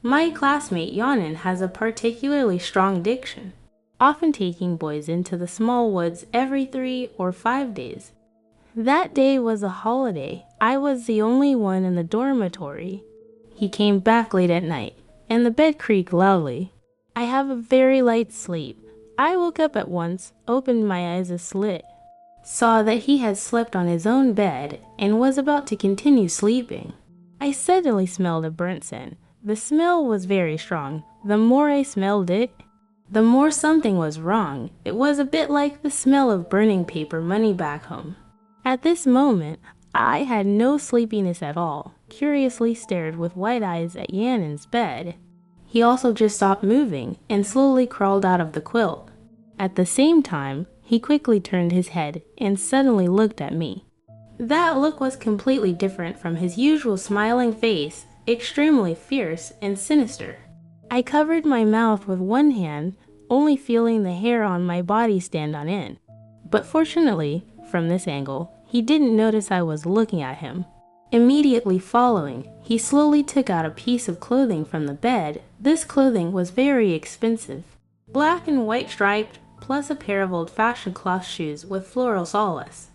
My classmate Yanan has a particularly strong diction, often taking boys into the small woods every 3 or 5 days. That day was a holiday. I was the only one in the dormitory. He came back late at night, and the bed creaked loudly. I have a very light sleep. I woke up at once, opened my eyes a slit, saw that he had slept on his own bed, and was about to continue sleeping. I suddenly smelled a burnt scent. The smell was very strong. The more I smelled it, the more something was wrong. It was a bit like the smell of burning paper money back home. At this moment, I had no sleepiness at all, curiously stared with wide eyes at Yanan's bed. He also just stopped moving and slowly crawled out of the quilt. At the same time, he quickly turned his head and suddenly looked at me. That look was completely different from his usual smiling face, extremely fierce and sinister. I covered my mouth with one hand, only feeling the hair on my body stand on end. But fortunately, from this angle, he didn't notice I was looking at him. Immediately following, he slowly took out a piece of clothing from the bed. This clothing was very expensive. Black and white striped, plus a pair of old-fashioned cloth shoes with floral solace.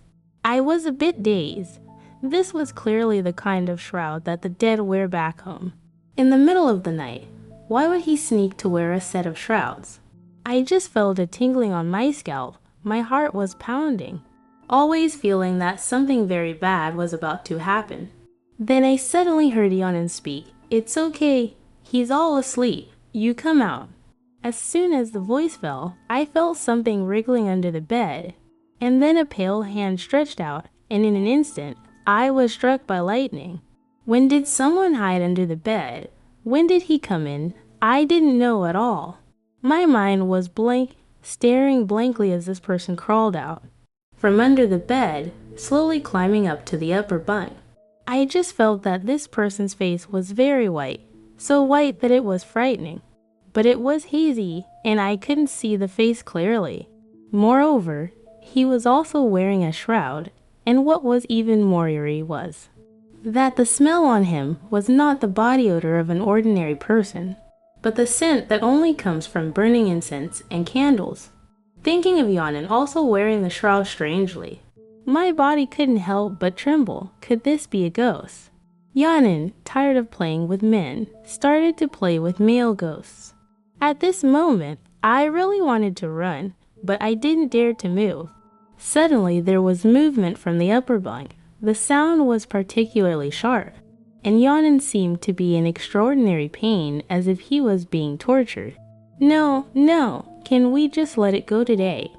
I was a bit dazed. This was clearly the kind of shroud that the dead wear back home. In the middle of the night, why would he sneak to wear a set of shrouds? I just felt a tingling on my scalp. My heart was pounding, always feeling that something very bad was about to happen. Then I suddenly heard Yanan speak. "It's okay. He's all asleep. You come out." As soon as the voice fell, I felt something wriggling under the bed, and then a pale hand stretched out, and in an instant, I was struck by lightning. When did someone hide under the bed? When did he come in? I didn't know at all. My mind was blank, staring blankly as this person crawled out from under the bed, slowly climbing up to the upper bunk. I just felt that this person's face was very white, so white that it was frightening. But it was hazy, and I couldn't see the face clearly. Moreover, he was also wearing a shroud, and what was even more eerie was that the smell on him was not the body odor of an ordinary person, but the scent that only comes from burning incense and candles. Thinking of Yanan also wearing the shroud strangely, my body couldn't help but tremble. Could this be a ghost? Yanan, tired of playing with men, started to play with male ghosts. At this moment, I really wanted to run, but I didn't dare to move. Suddenly, there was movement from the upper bunk. The sound was particularly sharp, and Yanan seemed to be in extraordinary pain, as if he was being tortured. No, can we just let it go today?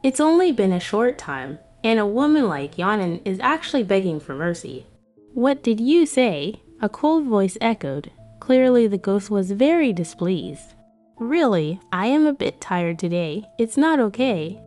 It's only been a short time, and a woman like Yanan is actually begging for mercy. What did you say? A cold voice echoed. Clearly the ghost was very displeased. Really, I am a bit tired today. It's not okay.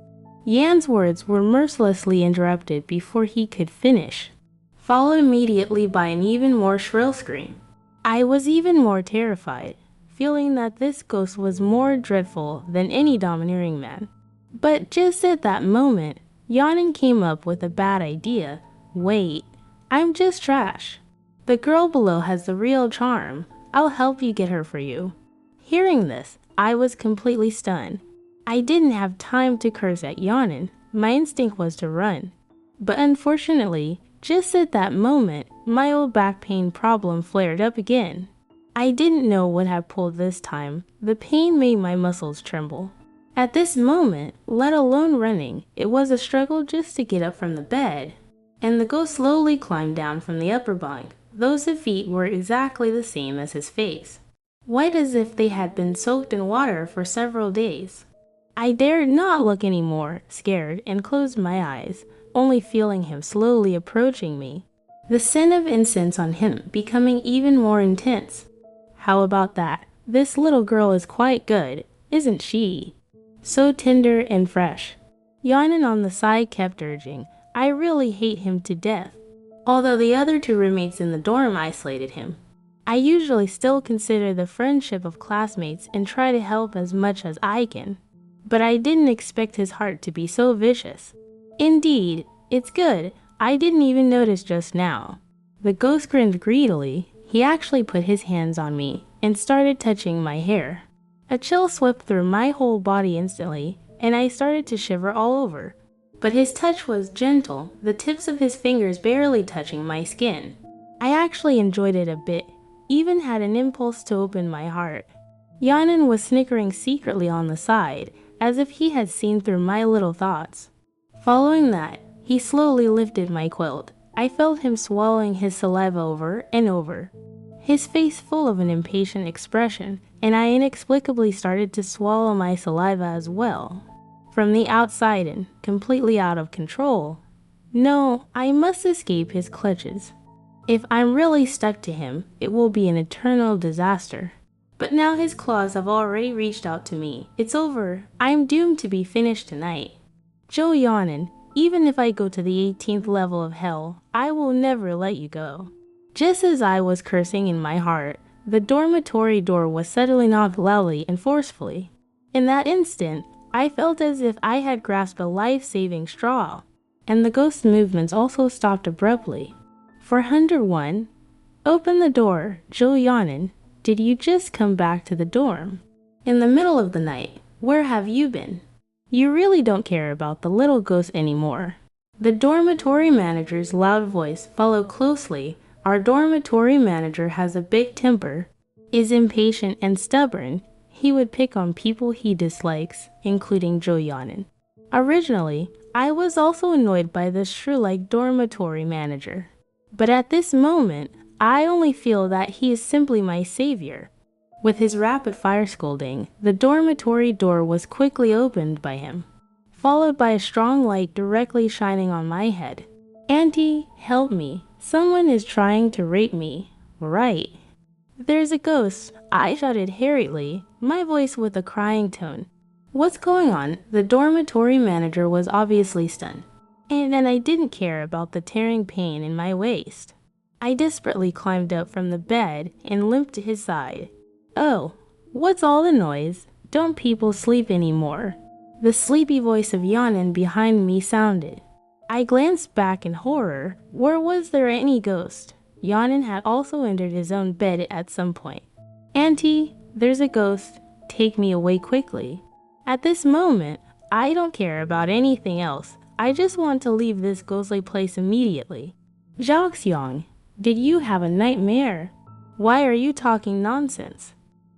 Yan's words were mercilessly interrupted before he could finish, followed immediately by an even more shrill scream. I was even more terrified, feeling that this ghost was more dreadful than any domineering man. But just at that moment, Yanan came up with a bad idea. Wait, I'm just trash. The girl below has the real charm. I'll help you get her for you. Hearing this, I was completely stunned. I didn't have time to curse at Yanan. My instinct was to run. But unfortunately, just at that moment, my old back pain problem flared up again. I didn't know what had pulled this time. The pain made my muscles tremble. At this moment, let alone running, it was a struggle just to get up from the bed. And the ghost slowly climbed down from the upper bunk. Those feet were exactly the same as his face, white as if they had been soaked in water for several days. I dared not look anymore, scared, and closed my eyes, only feeling him slowly approaching me. The scent of incense on him becoming even more intense. How about that? This little girl is quite good, isn't she? So tender and fresh. Yanan on the side kept urging, I really hate him to death. Although the other two roommates in the dorm isolated him, I usually still consider the friendship of classmates and try to help as much as I can. But I didn't expect his heart to be so vicious. Indeed, it's good. I didn't even notice just now. The ghost grinned greedily. He actually put his hands on me, and started touching my hair. A chill swept through my whole body instantly, and I started to shiver all over. But his touch was gentle, the tips of his fingers barely touching my skin. I actually enjoyed it a bit, even had an impulse to open my heart. Yanan was snickering secretly on the side, as if he had seen through my little thoughts. Following that, he slowly lifted my quilt. I felt him swallowing his saliva over and over, his face full of an impatient expression, and I inexplicably started to swallow my saliva as well. From the outside and completely out of control. No, I must escape his clutches. If I'm really stuck to him, it will be an eternal disaster. But now his claws have already reached out to me. It's over. I'm doomed to be finished tonight. Joe Yanan, even if I go to the 18th level of hell, I will never let you go. Just as I was cursing in my heart, the dormitory door was suddenly knocked loudly and forcefully. In that instant, I felt as if I had grasped a life-saving straw, and the ghost's movements also stopped abruptly. 401, open the door. Joe Yanan, did you just come back to the dorm? In the middle of the night, where have you been? You really don't care about the little ghost anymore. The dormitory manager's loud voice followed closely. Our dormitory manager has a big temper, is impatient and stubborn. He would pick on people he dislikes, including Joe Yanan. Originally, I was also annoyed by this shrew-like dormitory manager. But at this moment, I only feel that he is simply my savior. With his rapid-fire scolding, the dormitory door was quickly opened by him, followed by a strong light directly shining on my head. Auntie, help me. Someone is trying to rape me. Right. There's a ghost, I shouted hurriedly, my voice with a crying tone. What's going on? The dormitory manager was obviously stunned. And then I didn't care about the tearing pain in my waist. I desperately climbed up from the bed and limped to his side. Oh, what's all the noise? Don't people sleep anymore? The sleepy voice of Yanan behind me sounded. I glanced back in horror. Where was there any ghost? Yanan had also entered his own bed at some point. Auntie, there's a ghost. Take me away quickly. At this moment, I don't care about anything else. I just want to leave this ghostly place immediately. Zhao Xiang, did you have a nightmare? Why are you talking nonsense?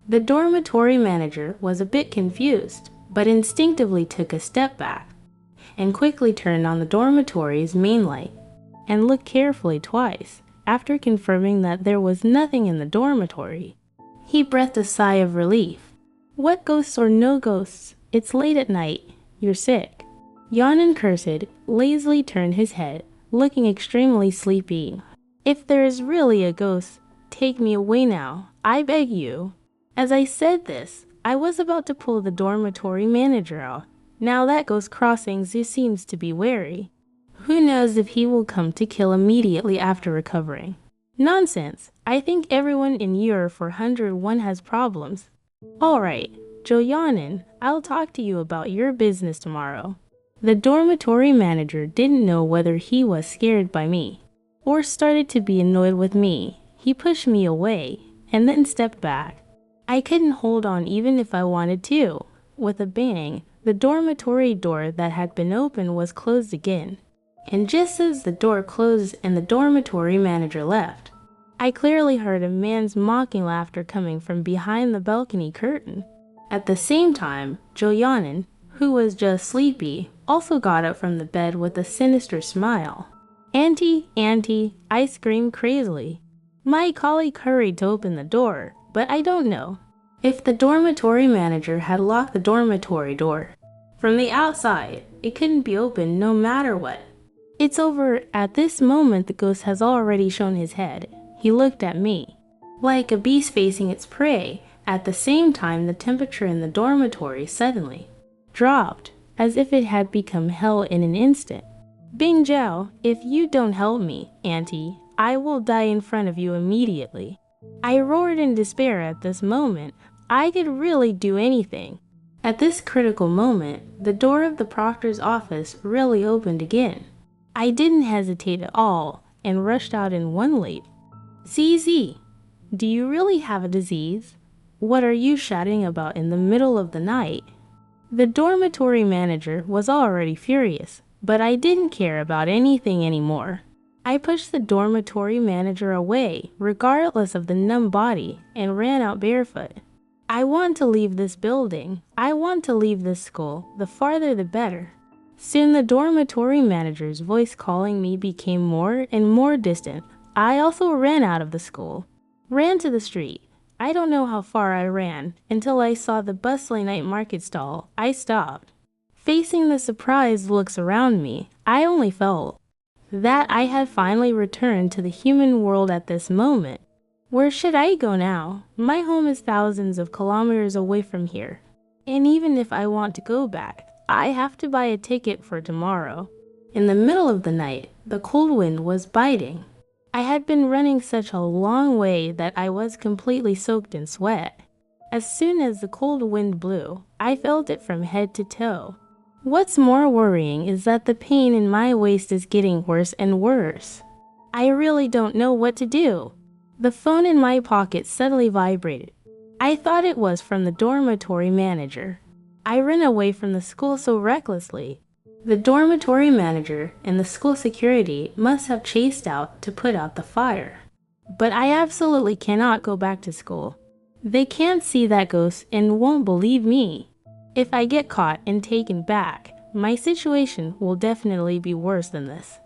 The dormitory manager was a bit confused, but instinctively took a step back and quickly turned on the dormitory's main light and looked carefully twice. After confirming that there was nothing in the dormitory, he breathed a sigh of relief. What ghosts or no ghosts? It's late at night. You're sick. Yanan cursed, lazily turned his head, looking extremely sleepy. If there is really a ghost, take me away now. I beg you. As I said this, I was about to pull the dormitory manager out. Now that ghost crossing seems to be wary. Who knows if he will come to kill immediately after recovering? Nonsense. I think everyone in year 401 has problems. Alright, Joe Yanan, I'll talk to you about your business tomorrow. The dormitory manager didn't know whether he was scared by me or started to be annoyed with me. He pushed me away and then stepped back. I couldn't hold on even if I wanted to. With a bang, the dormitory door that had been open was closed again. And just as the door closed and the dormitory manager left, I clearly heard a man's mocking laughter coming from behind the balcony curtain. At the same time, Joe Yanan, who was just sleepy, also got up from the bed with a sinister smile. Auntie, Auntie, I screamed crazily. My colleague hurried to open the door, but I don't know if the dormitory manager had locked the dormitory door. From the outside, it couldn't be opened no matter what. It's over. At this moment, the ghost has already shown his head. He looked at me, like a beast facing its prey. At the same time, the temperature in the dormitory suddenly dropped, as if it had become hell in an instant. Bing Zhao, if you don't help me, Auntie, I will die in front of you immediately. I roared in despair at this moment. I could really do anything. At this critical moment, the door of the proctor's office really opened again. I didn't hesitate at all and rushed out in one leap. ZZ, Do you really have a disease? What are you shouting about in the middle of the night? The dormitory manager was already furious, but I didn't care about anything anymore. I pushed the dormitory manager away, regardless of the numb body, and ran out barefoot. I want to leave this building. I want to leave this school. The farther the better. Soon the dormitory manager's voice calling me became more and more distant. I also ran out of the school. Ran to the street. I don't know how far I ran, until I saw the bustling night market stall. I stopped. Facing the surprised looks around me, I only felt that I had finally returned to the human world at this moment. Where should I go now? My home is thousands of kilometers away from here. And even if I want to go back, I have to buy a ticket for tomorrow. In the middle of the night, the cold wind was biting. I had been running such a long way that I was completely soaked in sweat. As soon as the cold wind blew, I felt it from head to toe. What's more worrying is that the pain in my waist is getting worse and worse. I really don't know what to do. The phone in my pocket suddenly vibrated. I thought it was from the dormitory manager. I ran away from the school so recklessly. The dormitory manager and the school security must have chased out to put out the fire. But I absolutely cannot go back to school. They can't see that ghost and won't believe me. If I get caught and taken back, my situation will definitely be worse than this.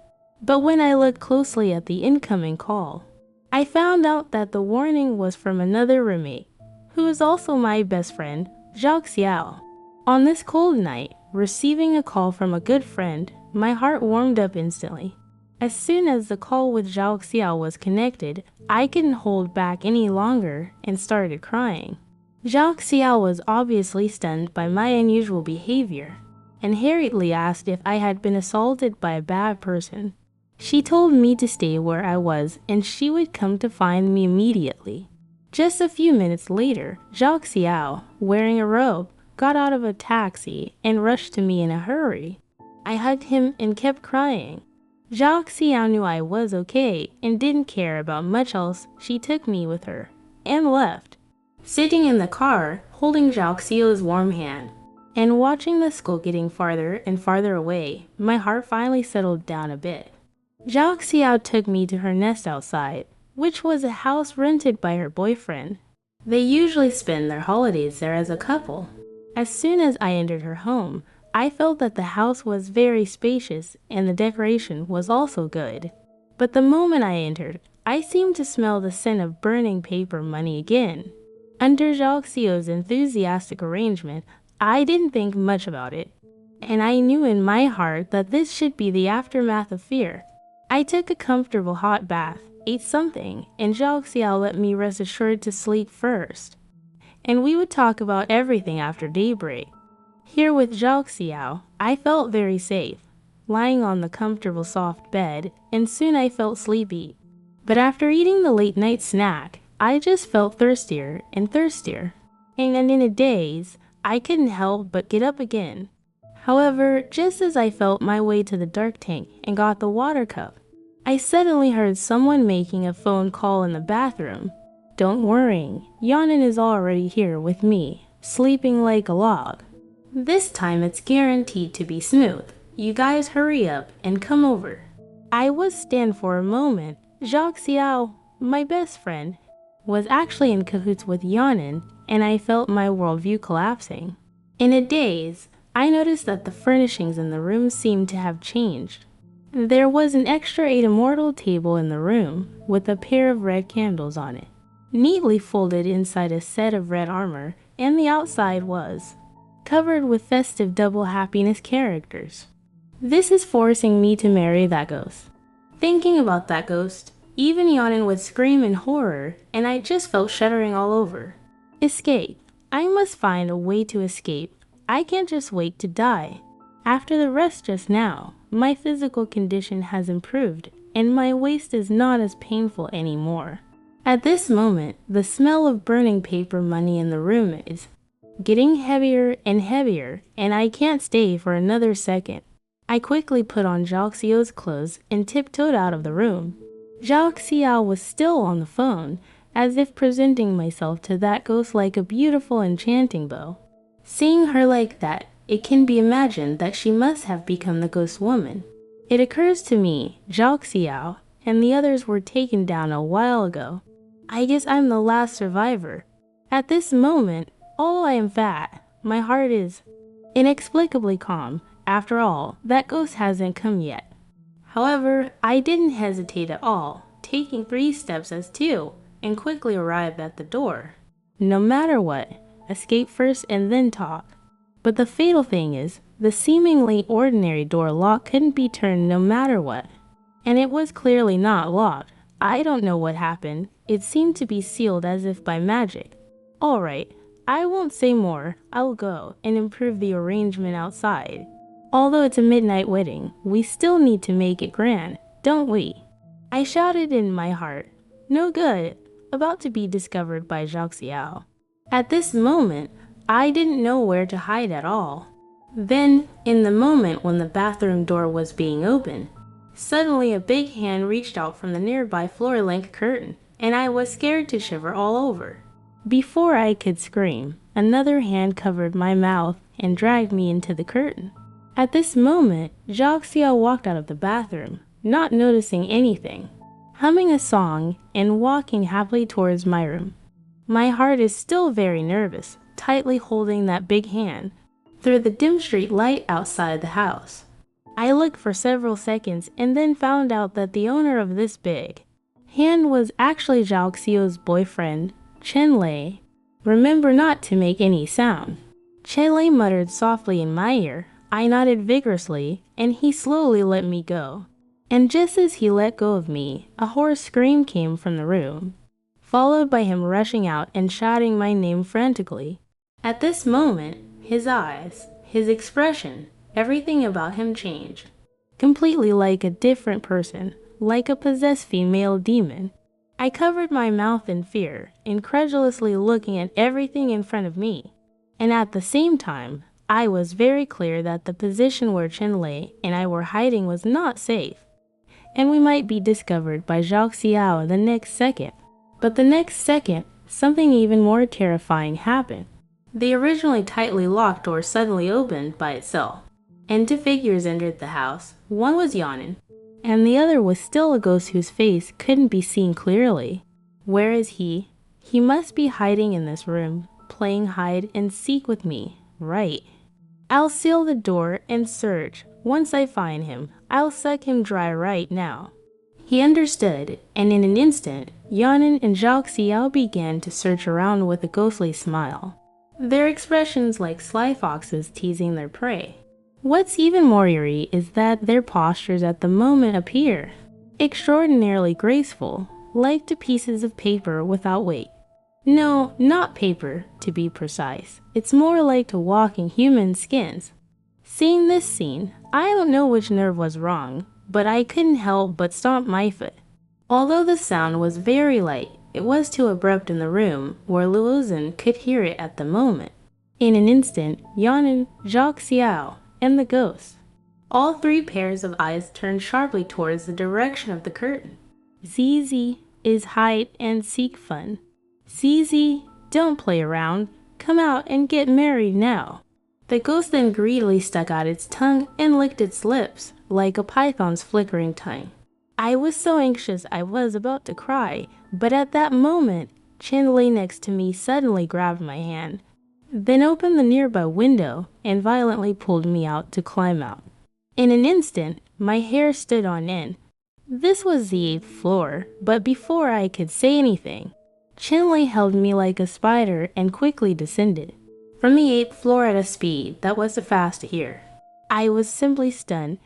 But when I looked closely at the incoming call, I found out that the warning was from another roommate, who is also my best friend, Zhao Xiao. On this cold night, receiving a call from a good friend, my heart warmed up instantly. As soon as the call with Zhao Xiao was connected, I couldn't hold back any longer and started crying. Zhao Xiao was obviously stunned by my unusual behavior and hurriedly asked if I had been assaulted by a bad person. She told me to stay where I was and she would come to find me immediately. Just a few minutes later, Zhao Xiao, wearing a robe, got out of a taxi and rushed to me in a hurry. I hugged him and kept crying. Zhao Xiao knew I was okay and didn't care about much else. She took me with her and left. Sitting in the car, holding Zhao Xiao's warm hand, and watching the school getting farther and farther away, my heart finally settled down a bit. Zhao Xiao took me to her nest outside, which was a house rented by her boyfriend. They usually spend their holidays there as a couple. As soon as I entered her home, I felt that the house was very spacious and the decoration was also good. But the moment I entered, I seemed to smell the scent of burning paper money again. Under Zhao Xiao's enthusiastic arrangement, I didn't think much about it, and I knew in my heart that this should be the aftermath of fear. I took a comfortable hot bath, ate something, and Zhao Xiao let me rest assured to sleep first. And we would talk about everything after daybreak. Here with Zhao Xiao, I felt very safe, lying on the comfortable soft bed, and soon I felt sleepy. But after eating the late night snack, I just felt thirstier and thirstier. And in a daze, I couldn't help but get up again. However, just as I felt my way to the dark tank and got the water cup, I suddenly heard someone making a phone call in the bathroom. Don't worry, Yanan is already here with me, sleeping like a log. This time it's guaranteed to be smooth. You guys hurry up and come over. I was stunned for a moment. Zhao Xiao, my best friend, was actually in cahoots with Yanan, and I felt my worldview collapsing. In a daze, I noticed that the furnishings in the room seemed to have changed. There was an extra 8 immortal table in the room with a pair of red candles on it, neatly folded inside a set of red armor, and the outside was covered with festive double happiness characters. This is forcing me to marry that ghost. Thinking about that ghost, even Yanan would scream in horror, and I just felt shuddering all over. Escape. I must find a way to escape. I can't just wait to die. After the rest just now, my physical condition has improved, and my waist is not as painful anymore. At this moment, the smell of burning paper money in the room is getting heavier and heavier, and I can't stay for another second. I quickly put on Zhao Xiao's clothes and tiptoed out of the room. Zhao Xiao was still on the phone. as if presenting myself to that ghost like a beautiful enchanting bow. Seeing her like that, it can be imagined that she must have become the ghost woman. It occurs to me, Zhao Xiao and the others were taken down a while ago. I guess I'm the last survivor. At this moment, although I am fat, my heart is inexplicably calm. After all, that ghost hasn't come yet. However, I didn't hesitate at all, taking 3 steps as 2, and quickly arrived at the door. No matter what, escape first and then talk. But the fatal thing is, the seemingly ordinary door lock couldn't be turned no matter what. And it was clearly not locked. I don't know what happened. It seemed to be sealed as if by magic. Alright, I won't say more. I'll go and improve the arrangement outside. Although it's a midnight wedding, we still need to make it grand, don't we? I shouted in my heart. No good. About to be discovered by Zhao Xiao. At this moment, I didn't know where to hide at all. Then, in the moment when the bathroom door was being opened, suddenly a big hand reached out from the nearby floor-length curtain, and I was scared to shiver all over. Before I could scream, another hand covered my mouth and dragged me into the curtain. At this moment, Zhao Xiao walked out of the bathroom, not noticing anything, humming a song and walking happily towards my room. My heart is still very nervous, tightly holding that big hand through the dim street light outside the house. I looked for several seconds and then found out that the owner of this big hand was actually Zhao Xiao's boyfriend, Chen Lei. Remember not to make any sound. Chen Lei muttered softly in my ear. I nodded vigorously, and he slowly let me go. And just as he let go of me, a hoarse scream came from the room, followed by him rushing out and shouting my name frantically. At this moment, his eyes, his expression, everything about him changed. Completely like a different person, like a possessed female demon. I covered my mouth in fear, incredulously looking at everything in front of me. And at the same time, I was very clear that the position where Chen Lei and I were hiding was not safe, and we might be discovered by Zhao Xiao the next second. But the next second, something even more terrifying happened. The originally tightly locked door suddenly opened by itself, and 2 figures entered the house. One was Yanan, and the other was still a ghost whose face couldn't be seen clearly. Where is he? He must be hiding in this room, playing hide and seek with me. Right. I'll seal the door and search. Once I find him, I'll suck him dry right now. He understood, and in an instant, Yanan and Zhao Xiao began to search around with a ghostly smile, their expressions like sly foxes teasing their prey. What's even more eerie is that their postures at the moment appear extraordinarily graceful, like 2 pieces of paper without weight. No, not paper, to be precise. It's more like to walking human skins. Seeing this scene, I don't know which nerve was wrong, but I couldn't help but stomp my foot. Although the sound was very light, it was too abrupt in the room where Luozhen could hear it at the moment. In an instant, Yanan, Zhao Xiao, and the ghost, all 3 pairs of eyes turned sharply towards the direction of the curtain. ZZ is hide and seek fun. ZZ, don't play around. Come out and get married now. The ghost then greedily stuck out its tongue and licked its lips, like a python's flickering tongue. I was so anxious I was about to cry, but at that moment, Chen Lei next to me suddenly grabbed my hand, then opened the nearby window and violently pulled me out to climb out. In an instant, my hair stood on end. This was the 8th floor, but before I could say anything, Chen Lei held me like a spider and quickly descended from the 8th floor at a speed that was fast to hear. I was simply stunned.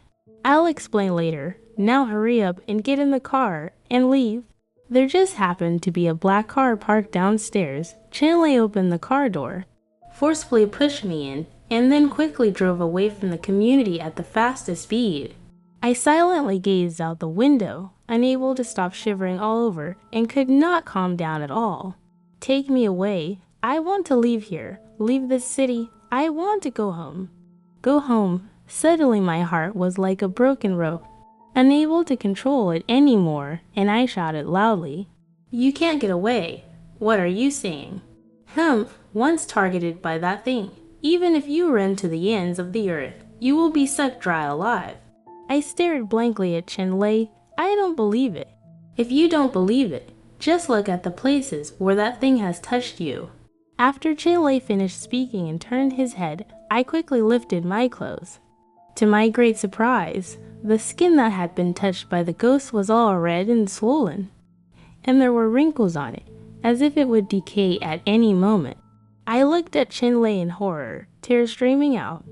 I'll explain later. Now hurry up and get in the car and leave. There just happened to be a black car parked downstairs. Chen Lei opened the car door, forcefully pushed me in, and then quickly drove away from the community at the fastest speed. I silently gazed out the window, unable to stop shivering all over, and could not calm down at all. Take me away. I want to leave here. Leave this city. I want to go home. Go home. Suddenly my heart was like a broken rope, unable to control it anymore, and I shouted loudly. You can't get away. What are you saying? Once targeted by that thing, even if you run to the ends of the earth, you will be sucked dry alive. I stared blankly at Chenlei. I don't believe it. If you don't believe it, just look at the places where that thing has touched you. After Chenlei finished speaking and turned his head, I quickly lifted my clothes. To my great surprise, the skin that had been touched by the ghost was all red and swollen, and there were wrinkles on it, as if it would decay at any moment. I looked at Chenlei in horror, tears streaming out.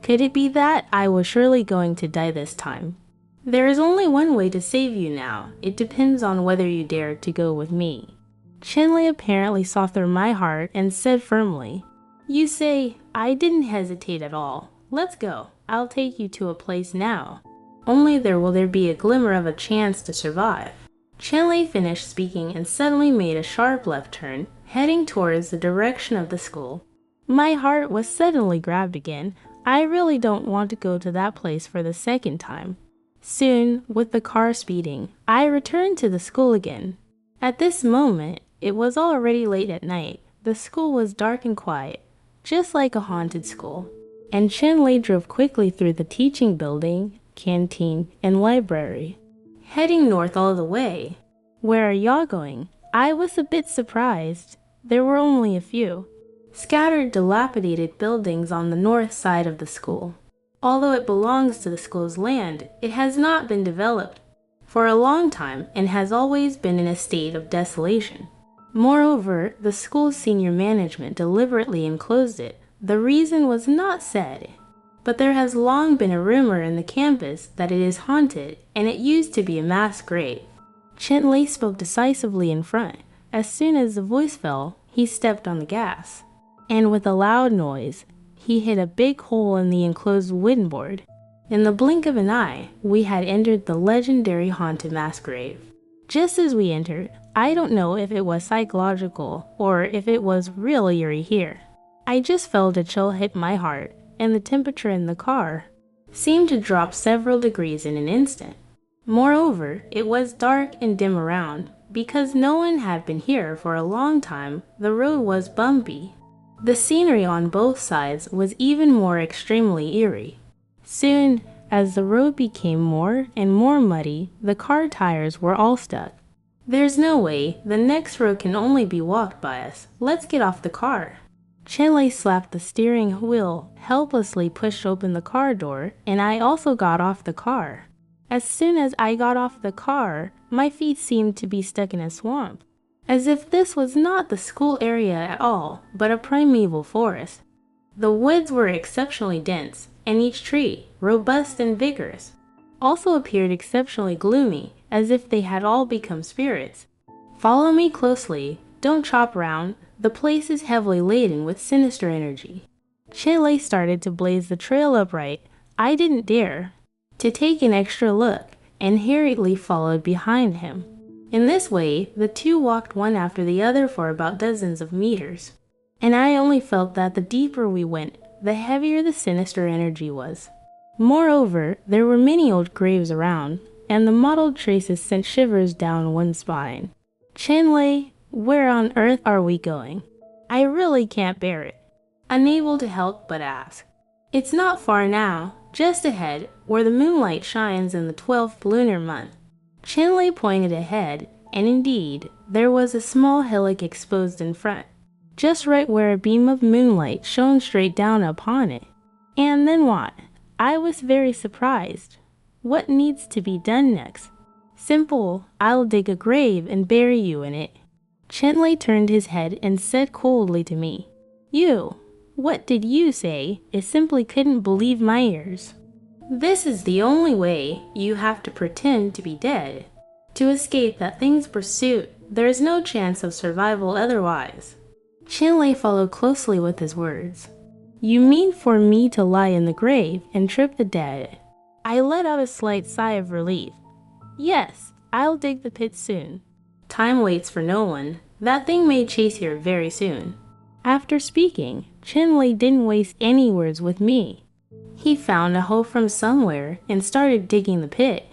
Could it be that I was surely going to die this time? There is only one way to save you now. It depends on whether you dare to go with me. Chenlei apparently saw through my heart and said firmly, You say, I didn't hesitate at all. Let's go. I'll take you to a place now. Only there will there be a glimmer of a chance to survive. Chenlei finished speaking and suddenly made a sharp left turn, heading towards the direction of the school. My heart was suddenly grabbed again. I really don't want to go to that place for the second time. Soon, with the car speeding, I returned to the school again. At this moment, it was already late at night. The school was dark and quiet, just like a haunted school. And Chenlei drove quickly through the teaching building, canteen, and library, heading north all the way. Where are y'all going? I was a bit surprised. There were only a few scattered, dilapidated buildings on the north side of the school. Although it belongs to the school's land, it has not been developed for a long time and has always been in a state of desolation. Moreover, the school's senior management deliberately enclosed it. The reason was not said, but there has long been a rumor in the campus that it is haunted, and it used to be a mass grave. Chenlei spoke decisively in front. As soon as the voice fell, he stepped on the gas, and with a loud noise, he hit a big hole in the enclosed wooden board. In the blink of an eye, we had entered the legendary haunted mass grave. Just as we entered, I don't know if it was psychological or if it was real eerie here. I just felt a chill hit my heart, and the temperature in the car seemed to drop several degrees in an instant. Moreover, it was dark and dim around. Because no one had been here for a long time, the road was bumpy. The scenery on both sides was even more extremely eerie. Soon, as the road became more and more muddy, the car tires were all stuck. There's no way, the next road can only be walked by us. Let's get off the car. Chenlei slapped the steering wheel, helplessly pushed open the car door, and I also got off the car. As soon as I got off the car, my feet seemed to be stuck in a swamp, as if this was not the school area at all, but a primeval forest. The woods were exceptionally dense, and each tree, robust and vigorous, also appeared exceptionally gloomy, as if they had all become spirits. Follow me closely, don't chop round, the place is heavily laden with sinister energy. Chenlei started to blaze the trail upright. I didn't dare to take an extra look, and hurriedly followed behind him. In this way, the two walked one after the other for about dozens of meters, and I only felt that the deeper we went, the heavier the sinister energy was. Moreover, there were many old graves around, and the mottled traces sent shivers down one's spine. Chenlei, where on earth are we going? I really can't bear it. Unable to help but ask. It's not far now, just ahead, where the moonlight shines in the 12th lunar month. Chenlei pointed ahead, and indeed, there was a small hillock exposed in front, just right where a beam of moonlight shone straight down upon it. And then what? I was very surprised. What needs to be done next? Simple, I'll dig a grave and bury you in it. Chenlei turned his head and said coldly to me, You, what did you say? I simply couldn't believe my ears. This is the only way. You have to pretend to be dead. To escape that thing's pursuit, there is no chance of survival otherwise. Chenlei followed closely with his words. You mean for me to lie in the grave and trip the dead? I let out a slight sigh of relief. Yes, I'll dig the pit soon. Time waits for no one. That thing may chase here very soon. After speaking, Chenlei didn't waste any words with me. He found a hoe from somewhere and started digging the pit.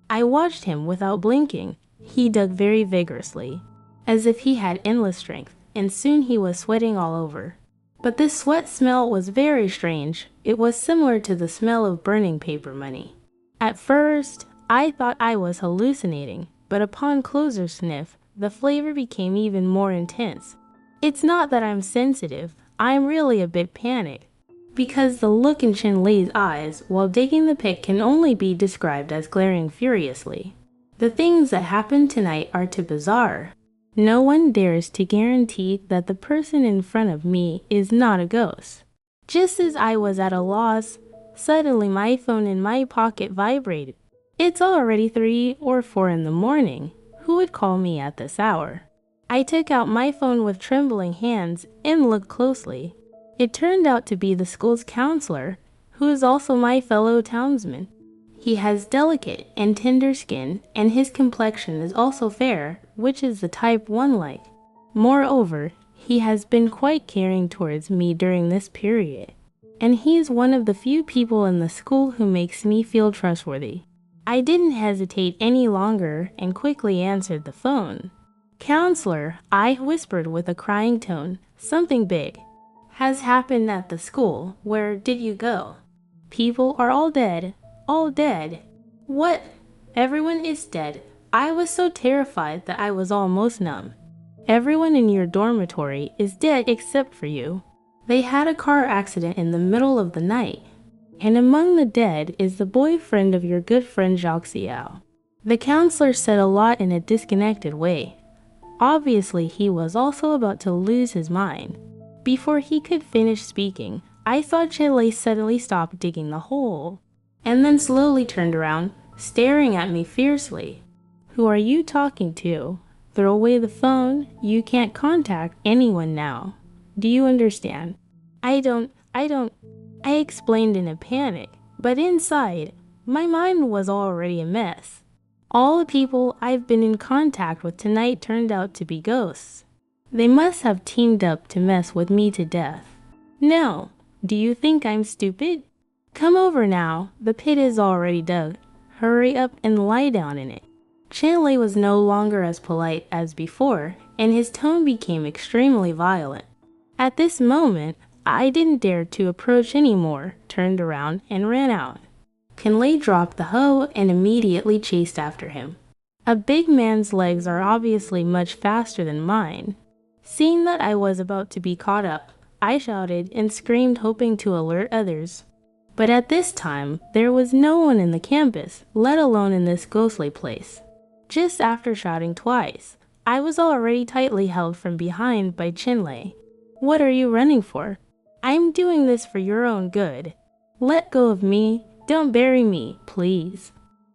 I watched him without blinking. He dug very vigorously. as if he had endless strength, and soon he was sweating all over. But this sweat smell was very strange. It was similar to the smell of burning paper money. At first, I thought I was hallucinating, but upon closer sniff, the flavor became even more intense. It's not that I'm sensitive, I'm really a bit panicked, because the look in Chenlei's eyes while digging the pit can only be described as glaring furiously. The things that happened tonight are too bizarre. No one dares to guarantee that the person in front of me is not a ghost. Just as I was at a loss, suddenly my phone in my pocket vibrated. It's already 3 or 4 in the morning. Who would call me at this hour? I took out my phone with trembling hands and looked closely. It turned out to be the school's counselor, who is also my fellow townsman. He has delicate and tender skin, and his complexion is also fair, which is the type one like. Moreover, he has been quite caring towards me during this period, and he is one of the few people in the school who makes me feel trustworthy. I didn't hesitate any longer and quickly answered the phone. "Counselor," I whispered with a crying tone, "something big has happened at the school. Where did you go? People are all dead. All dead." "What? Everyone is dead?" I was so terrified that I was almost numb. "Everyone in your dormitory is dead except for you. They had a car accident in the middle of the night. And among the dead is the boyfriend of your good friend Jacques Xiao." The counselor said a lot in a disconnected way. Obviously, he was also about to lose his mind. Before he could finish speaking, I saw Chenlei suddenly stop digging the hole, and then slowly turned around, staring at me fiercely. "Who are you talking to? Throw away the phone. You can't contact anyone now. Do you understand?" I don't, I explained in a panic, but inside, my mind was already a mess. All the people I've been in contact with tonight turned out to be ghosts. They must have teamed up to mess with me to death. Now, do you think I'm stupid? Come over now, the pit is already dug. Hurry up and lie down in it. Chenlei was no longer as polite as before, and his tone became extremely violent. At this moment, I didn't dare to approach any more, turned around, and ran out. Chenlei dropped the hoe and immediately chased after him. A big man's legs are obviously much faster than mine. Seeing that I was about to be caught up, I shouted and screamed, hoping to alert others. But at this time, there was no one in the campus, let alone in this ghostly place. Just after shouting twice, I was already tightly held from behind by Chenlei. "What are you running for? I'm doing this for your own good. Let go of me. Don't bury me, please."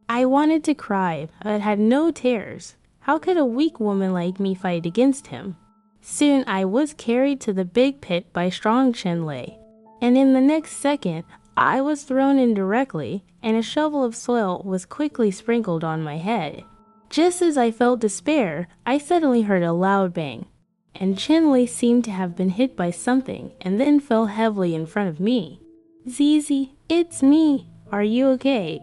I wanted to cry, but had no tears. How could a weak woman like me fight against him? Soon I was carried to the big pit by strong Chenlei, and in the next second, I was thrown in directly, and a shovel of soil was quickly sprinkled on my head. Just as I felt despair, I suddenly heard a loud bang, and Chenlei seemed to have been hit by something and then fell heavily in front of me. "Zizi, it's me. Are you okay?"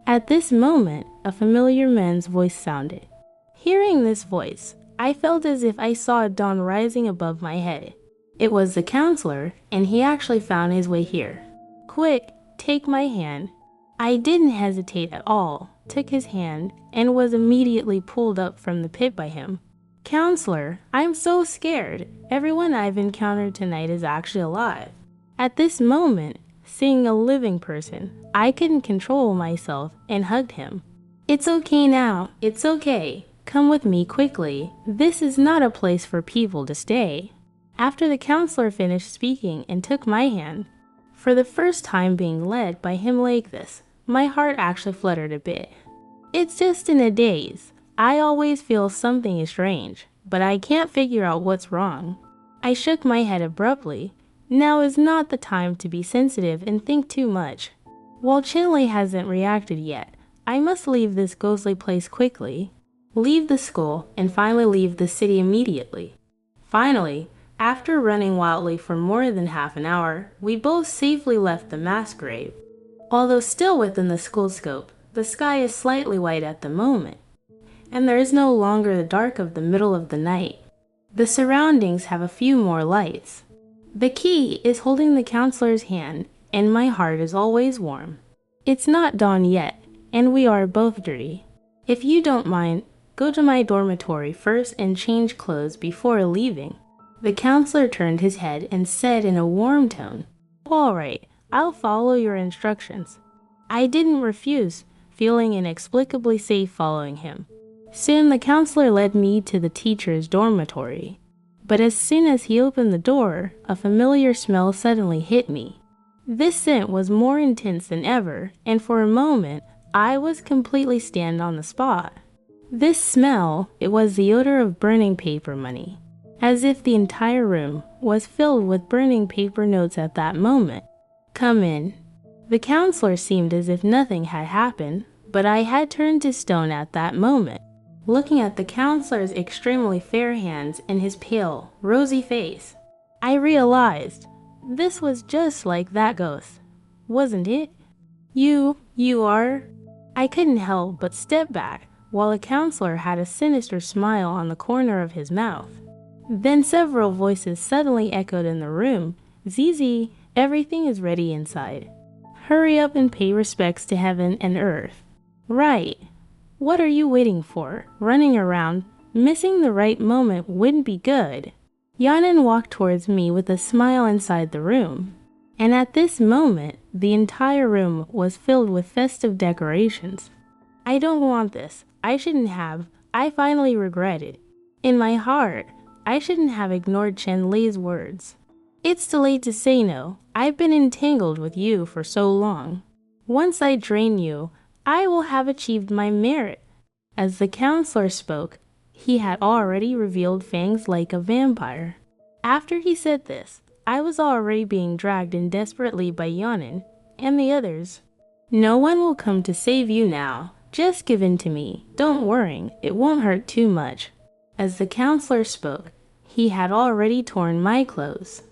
At this moment, a familiar man's voice sounded. Hearing this voice, I felt as if I saw a dawn rising above my head. It was the counselor, and he actually found his way here. "Quick, take my hand." I didn't hesitate at all, took his hand, and was immediately pulled up from the pit by him. "Counselor, I'm so scared. Everyone I've encountered tonight is actually alive." At this moment, seeing a living person, I couldn't control myself and hugged him. "It's okay now, it's okay. Come with me quickly. This is not a place for people to stay." After the counselor finished speaking and took my hand, for the first time being led by him like this, my heart actually fluttered a bit. It's just in a daze. I always feel something is strange, but I can't figure out what's wrong. I shook my head abruptly. Now is not the time to be sensitive and think too much. While Chenlei hasn't reacted yet, I must leave this ghostly place quickly. Leave the school, and finally leave the city immediately. Finally, after running wildly for more than half an hour, we both safely left the mass grave. Although still within the school scope, the sky is slightly white at the moment. and there is no longer the dark of the middle of the night. The surroundings have a few more lights. The key is holding the counselor's hand, and my heart is always warm. It's not dawn yet, and we are both dirty. If you don't mind, go to my dormitory first and change clothes before leaving. The counselor turned his head and said in a warm tone, "All right, I'll follow your instructions." I didn't refuse, feeling inexplicably safe following him. Soon the counselor led me to the teacher's dormitory. But as soon as he opened the door, a familiar smell suddenly hit me. This scent was more intense than ever, and for a moment, I was completely stunned on the spot. This smell, it was the odor of burning paper money, as if the entire room was filled with burning paper notes at that moment. "Come in." The counselor seemed as if nothing had happened, but I had turned to stone at that moment. Looking at the counselor's extremely fair hands and his pale, rosy face, I realized this was just like that ghost, wasn't it? You are? I couldn't help but step back, while the counselor had a sinister smile on the corner of his mouth. Then several voices suddenly echoed in the room. "Zizi, everything is ready inside. Hurry up and pay respects to heaven and earth." Right. What are you waiting for? Running around, missing the right moment wouldn't be good. Yanan walked towards me with a smile inside the room. And at this moment, the entire room was filled with festive decorations. I don't want this. I shouldn't have. I finally regret it. In my heart, I shouldn't have ignored Chen Lei's words. It's too late to say no. I've been entangled with you for so long. Once I drain you, I will have achieved my merit. As the counselor spoke, he had already revealed fangs like a vampire. After he said this, I was already being dragged in desperately by Yanan and the others. "No one will come to save you now. Just give in to me. Don't worry, it won't hurt too much." As the counselor spoke, he had already torn my clothes.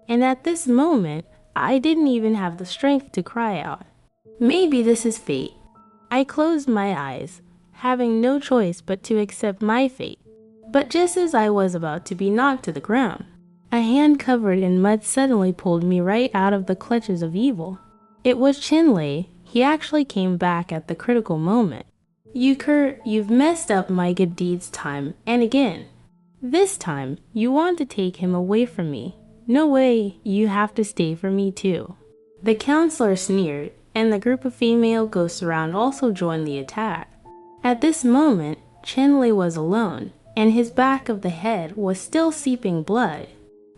And at this moment, I didn't even have the strength to cry out. Maybe this is fate. I closed my eyes, having no choice but to accept my fate. But just as I was about to be knocked to the ground, a hand covered in mud suddenly pulled me right out of the clutches of evil. It was Chen Lei. He actually came back at the critical moment. You've messed up my good deeds time and again. This time, you want to take him away from me. No way, you have to stay for me too." The counselor sneered, and the group of female ghosts around also joined the attack. At this moment, Chen Lei was alone, and his back of the head was still seeping blood.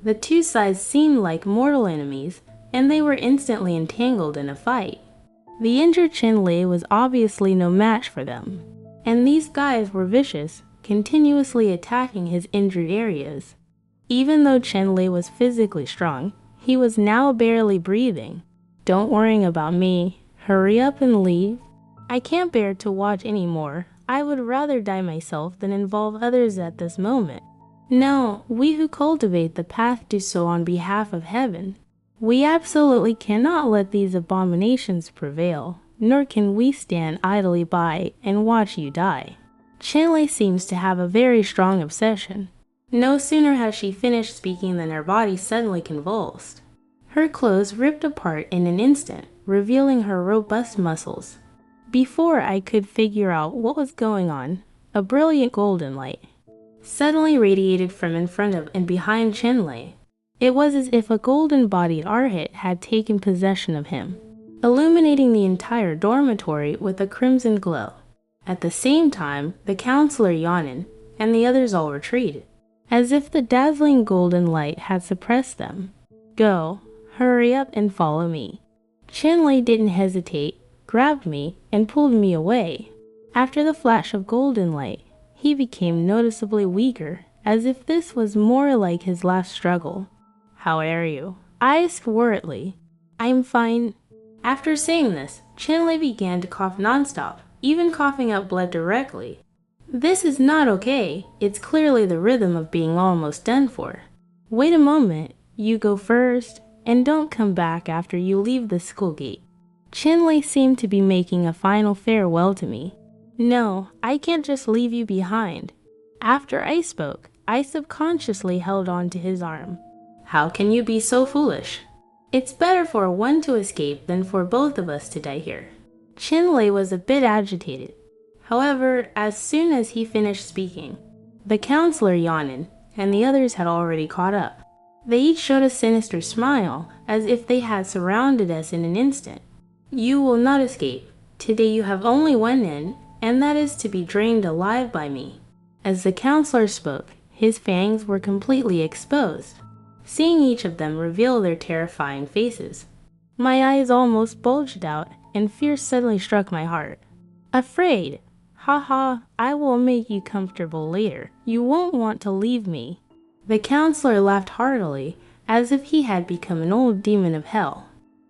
The two sides seemed like mortal enemies, and they were instantly entangled in a fight. The injured Chen Lei was obviously no match for them, and these guys were vicious, continuously attacking his injured areas. Even though Chen Lei was physically strong, he was now barely breathing. "Don't worry about me. Hurry up and leave. I can't bear to watch anymore. I would rather die myself than involve others at this moment. No, we who cultivate the path do so on behalf of heaven. We absolutely cannot let these abominations prevail, nor can we stand idly by and watch you die." Chen Lei seems to have a very strong obsession. No sooner had she finished speaking than her body suddenly convulsed. Her clothes ripped apart in an instant, revealing her robust muscles. Before I could figure out what was going on, a brilliant golden light suddenly radiated from in front of and behind Chen Lei. It was as if a golden-bodied arhat had taken possession of him, illuminating the entire dormitory with a crimson glow. At the same time, the counselor Yanan and the others all retreated, as if the dazzling golden light had suppressed them. "Go, hurry up and follow me." Chen Lei didn't hesitate, grabbed me, and pulled me away. After the flash of golden light, he became noticeably weaker, as if this was more like his last struggle. "How are you?" I asked worriedly. "I'm fine." After saying this, Chen Lei began to cough nonstop, even coughing up blood directly. This is not okay. It's clearly the rhythm of being almost done for. "Wait a moment. You go first, and don't come back after you leave the school gate." Chen Lei seemed to be making a final farewell to me. No, I can't just leave you behind. After I spoke, I subconsciously held on to his arm. How can you be so foolish? It's better for one to escape than for both of us to die here. Chinlei was a bit agitated. However, as soon as he finished speaking, the counselor Yanan and the others had already caught up. They each showed a sinister smile, as if they had surrounded us in an instant. You will not escape. Today you have only one end, and that is to be drained alive by me. As the counselor spoke, his fangs were completely exposed, seeing each of them reveal their terrifying faces. My eyes almost bulged out, and fear suddenly struck my heart. Afraid? Haha, I will make you comfortable later. You won't want to leave me. The counselor laughed heartily, as if he had become an old demon of hell.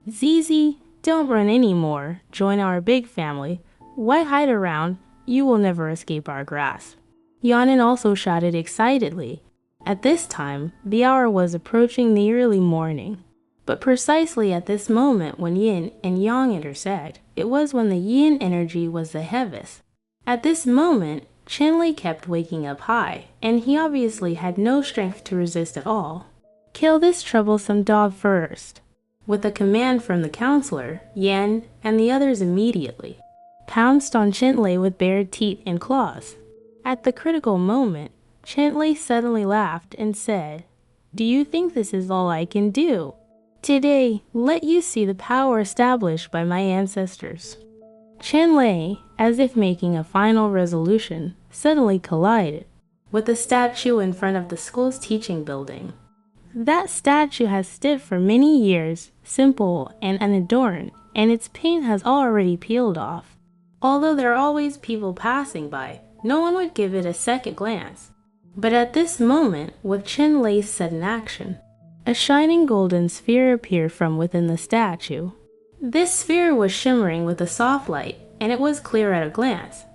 Zizi, don't run anymore. Join our big family. Why hide around? You will never escape our grasp. Yanan also shouted excitedly. At this time, the hour was approaching the early morning. But precisely at this moment when yin and yang intersect, it was when the yin energy was the heaviest. At this moment, Chinlei kept waking up high, and he obviously had no strength to resist at all. Kill this troublesome dog first. With a command from the counselor, Yan and the others immediately pounced on Chinlei with bared teeth and claws. At the critical moment, Chinlei suddenly laughed and said, Do you think this is all I can do? Today, let you see the power established by my ancestors. Chinlei, as if making a final resolution, suddenly collided with a statue in front of the school's teaching building. That statue has stood for many years, simple and unadorned, and its paint has already peeled off. Although there are always people passing by, no one would give it a second glance. But at this moment, with Chinlei's sudden action, a shining golden sphere appeared from within the statue. This sphere was shimmering with a soft light, and it was clear at a glance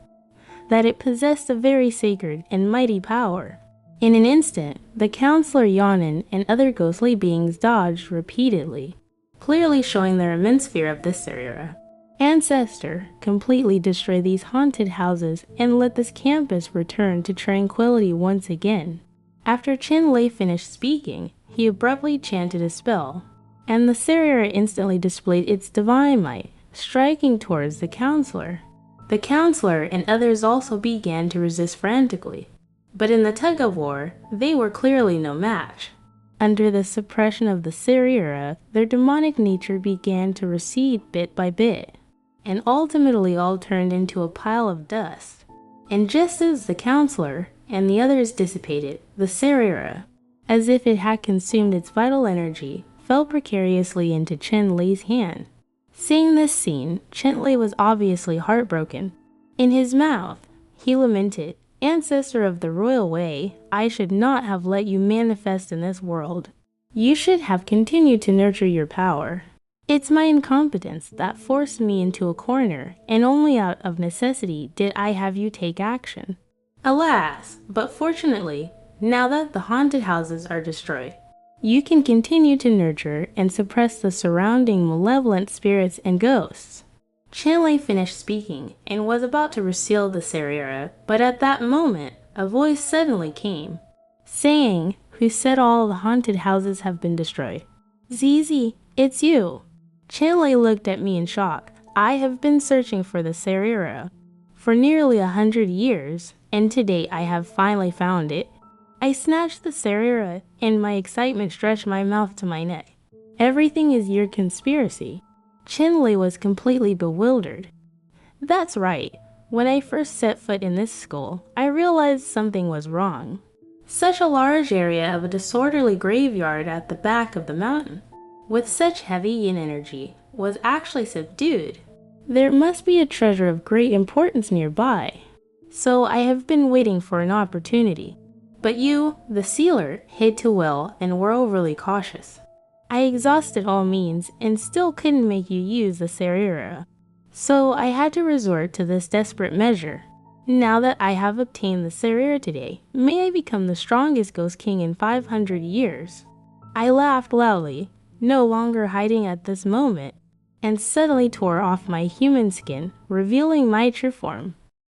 that it possessed a very sacred and mighty power. In an instant, the counselor Yanan and other ghostly beings dodged repeatedly, clearly showing their immense fear of this era. Ancestor, completely destroy these haunted houses and let this campus return to tranquility once again. After Chinlei finished speaking, he abruptly chanted a spell, and the Sarira instantly displayed its divine might, striking towards the counselor. The counselor and others also began to resist frantically, but in the tug-of-war, they were clearly no match. Under the suppression of the Sarira, their demonic nature began to recede bit by bit, and ultimately all turned into a pile of dust. And just as the counselor and the others dissipated, the Sarira, as if it had consumed its vital energy, fell precariously into Chinlei's hand. Seeing this scene, Chinlei was obviously heartbroken. In his mouth, he lamented, Ancestor of the royal way, I should not have let you manifest in this world. You should have continued to nurture your power. It's my incompetence that forced me into a corner, and only out of necessity did I have you take action. Alas, but fortunately, now that the haunted houses are destroyed, you can continue to nurture and suppress the surrounding malevolent spirits and ghosts. Chinlei finished speaking and was about to reseal the Sarira, but at that moment, a voice suddenly came, saying, Who said all the haunted houses have been destroyed? Zizi, it's you. Chinlei looked at me in shock. I have been searching for the Sarira for nearly 100 years, and today I have finally found it. I snatched the Sarira, and my excitement stretched my mouth to my neck. Everything is your conspiracy. Chinlei was completely bewildered. That's right. When I first set foot in this school, I realized something was wrong. Such a large area of a disorderly graveyard at the back of the mountain, with such heavy yin energy, was actually subdued. There must be a treasure of great importance nearby. So I have been waiting for an opportunity. But you, the sealer, hid too well and were overly cautious. I exhausted all means and still couldn't make you use the Sarira. So I had to resort to this desperate measure. Now that I have obtained the Sarira today, may I become the strongest ghost king in 500 years. I laughed loudly, no longer hiding at this moment, and suddenly tore off my human skin, revealing my true form.